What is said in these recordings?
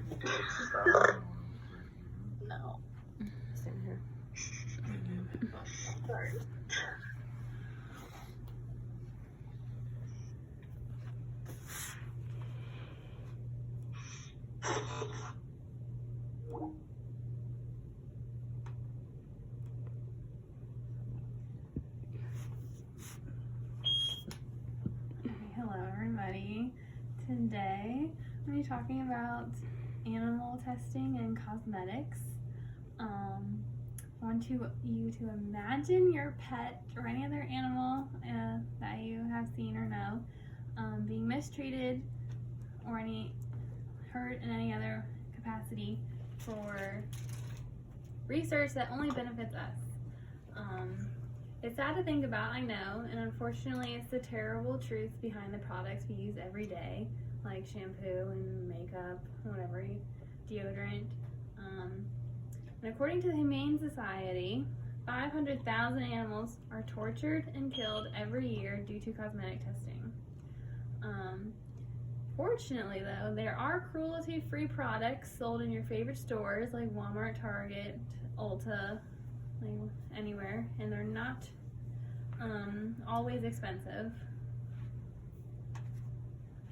No. Same here. Sorry. Hello everybody. Today I'm going to be talking about animal testing and cosmetics. I want you to imagine your pet or any other animal that you have seen or know being mistreated or hurt in any other capacity for research that only benefits us. It's sad to think about, I know, and unfortunately it's the terrible truth behind the products we use every day, like shampoo and makeup, whatever, deodorant. And according to the Humane Society, 500,000 animals are tortured and killed every year due to cosmetic testing. Fortunately though, there are cruelty-free products sold in your favorite stores like Walmart, Target, Ulta, like anywhere, and they're not always expensive.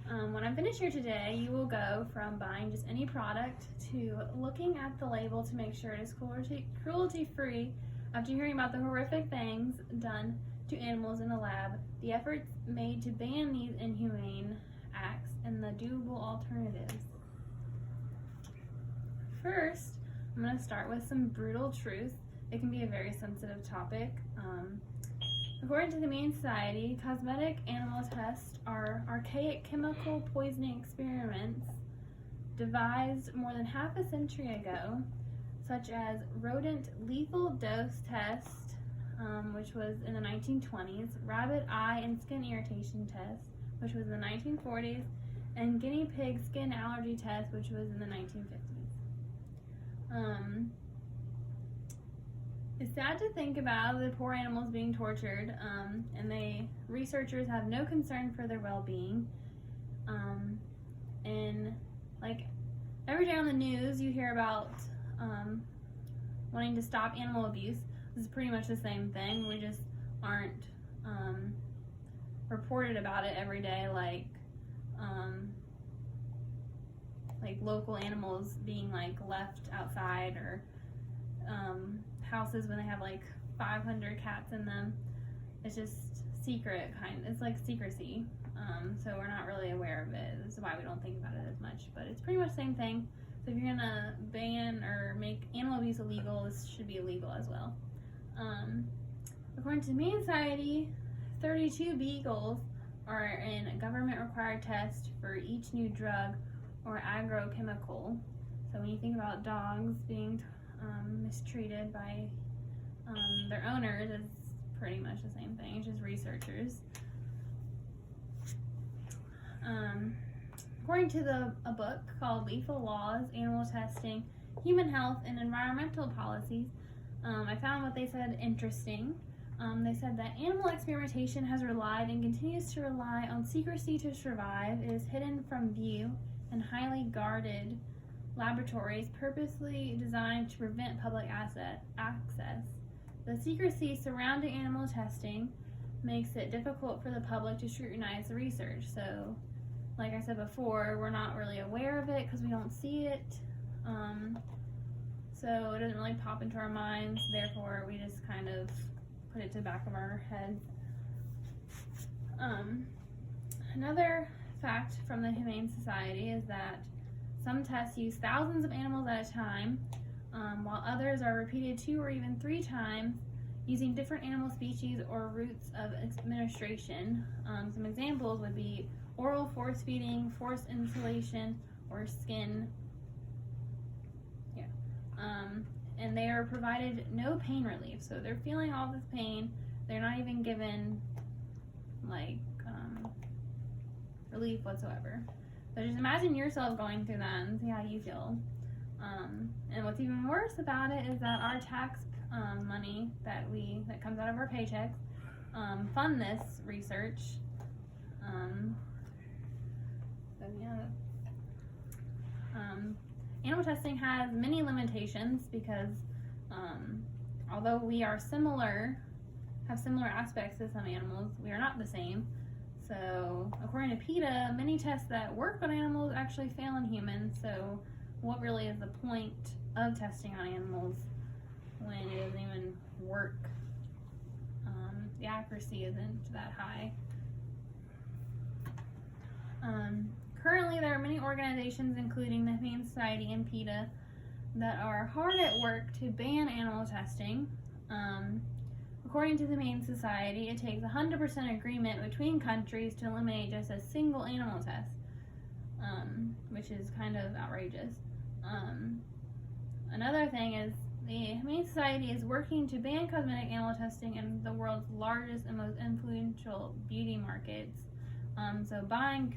When I'm finished here today, you will go from buying just any product to looking at the label to make sure it is cruelty-free after hearing about the horrific things done to animals in the lab, the efforts made to ban these inhumane acts, and the doable alternatives. First, I'm going to start with some brutal truth. It can be a very sensitive topic. According to the Humane Society, cosmetic animal tests are archaic chemical poisoning experiments devised more than half a century ago, such as rodent lethal dose test, which was in the 1920s, rabbit eye and skin irritation test, which was in the 1940s, and guinea pig skin allergy test, which was in the 1950s. It's sad to think about the poor animals being tortured, and researchers have no concern for their well-being. And like every day on the news, you hear about wanting to stop animal abuse. This is pretty much the same thing. We just aren't reported about it every day, like local animals being like left outside, or houses when they have like 500 cats in them. It's just secret it's like secrecy, so we're not really aware of it. This is why we don't think about it as much, but it's pretty much the same thing. So if you're gonna ban or make animal abuse illegal, this should be illegal as well. According to the Humane Society, 32 beagles are in a government required test for each new drug or agrochemical. So when you think about dogs being mistreated by their owners, it's pretty much the same thing. It's just researchers. According to a book called Lethal Laws, Animal Testing, Human Health, and Environmental Policies, I found what they said interesting. They said that animal experimentation has relied and continues to rely on secrecy to survive. It is hidden from view and highly guarded laboratories purposely designed to prevent public access. The secrecy surrounding animal testing makes it difficult for the public to scrutinize the research. So, like I said before, we're not really aware of it because we don't see it. So it doesn't really pop into our minds. Therefore, we just kind of put it to the back of our head. Another fact from the Humane Society is that some tests use thousands of animals at a time, while others are repeated 2 or even 3 times using different animal species or routes of administration. Some examples would be oral force feeding, forced inhalation, or skin. And they are provided no pain relief. So they're feeling all this pain. They're not even given relief whatsoever. So just imagine yourself going through that and see how you feel. And what's even worse about it is that our tax money that comes out of our paychecks fund this research. animal testing has many limitations because although we are similar, have similar aspects to some animals, we are not the same. So according to PETA, many tests that work on animals actually fail in humans. So what really is the point of testing on animals when it doesn't even work? The accuracy isn't that high. Currently, there are many organizations, including the Humane Society and PETA, that are hard at work to ban animal testing. According to the Humane Society, it takes 100% agreement between countries to eliminate just a single animal test, which is kind of outrageous. Another thing is the Humane Society is working to ban cosmetic animal testing in the world's largest and most influential beauty markets. So buying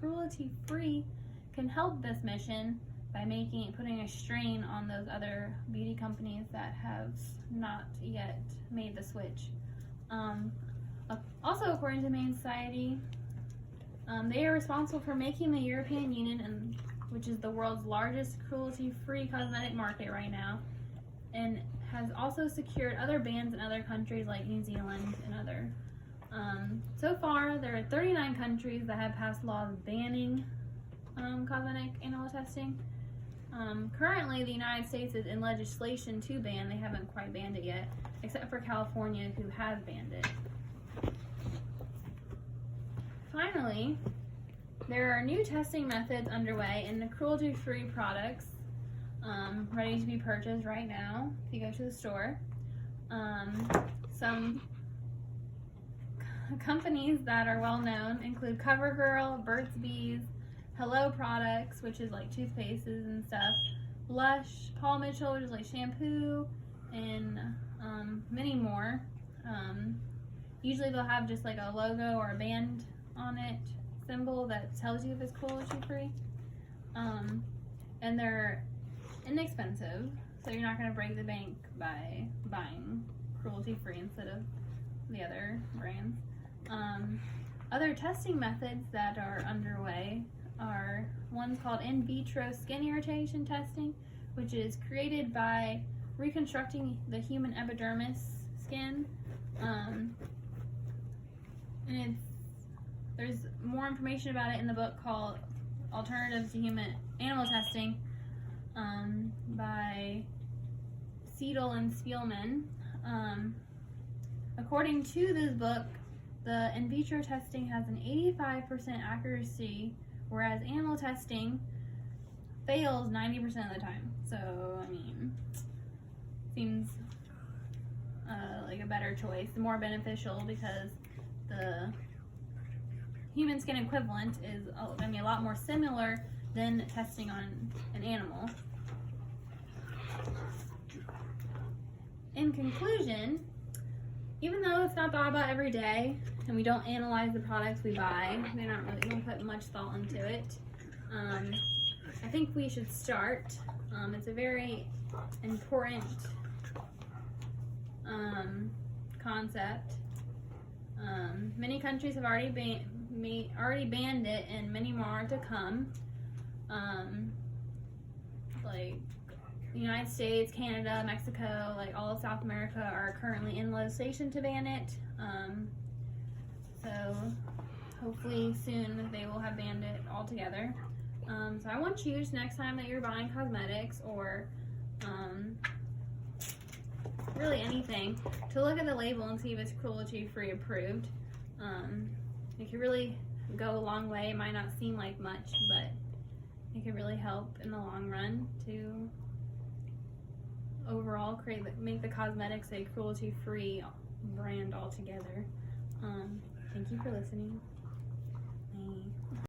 cruelty-free can help this mission by putting a strain on those other beauty companies that have not yet made the switch. Also, according to the Humane Society, they are responsible for making the European Union, which is the world's largest cruelty-free cosmetic market right now, and has also secured other bans in other countries like New Zealand and other. So far, there are 39 countries that have passed laws banning cosmetic animal testing. Currently, the United States is in legislation to ban. They haven't quite banned it yet, except for California, who has banned it. Finally, there are new testing methods underway in the cruelty-free products ready to be purchased right now if you go to the store. Some companies that are well known include CoverGirl, Burt's Bees, Hello Products, which is like toothpastes and stuff, Lush, Paul Mitchell, which is like shampoo, and many more. Usually they'll have just like a logo or a band on it, symbol that tells you if it's cruelty-free. And they're inexpensive, so you're not going to break the bank by buying cruelty-free instead of the other brands. Other testing methods that are underway are one's called in vitro skin irritation testing, which is created by reconstructing the human epidermis skin. And there's more information about it in the book called Alternatives to Human Animal Testing by Seidel and Spielman. According to this book, the in vitro testing has an 85% accuracy, whereas animal testing fails 90% of the time. So, I mean, seems like a better choice, more beneficial, because the human skin equivalent is going to be a lot more similar than testing on an animal. In conclusion, even though it's not thought about every day, and we don't analyze the products we buy, we don't put much thought into it, I think we should start. It's a very important concept. Many countries have already banned it, and many more are to come. Like the United States, Canada, Mexico, like all of South America are currently in legislation to ban it. So hopefully soon they will have banned it altogether. So I want you to, next time that you're buying cosmetics or really anything, to look at the label and see if it's cruelty-free approved. It can really go a long way. It might not seem like much, but it can really help in the long run to overall make the cosmetics a cruelty-free brand altogether. Thank you for listening. Bye.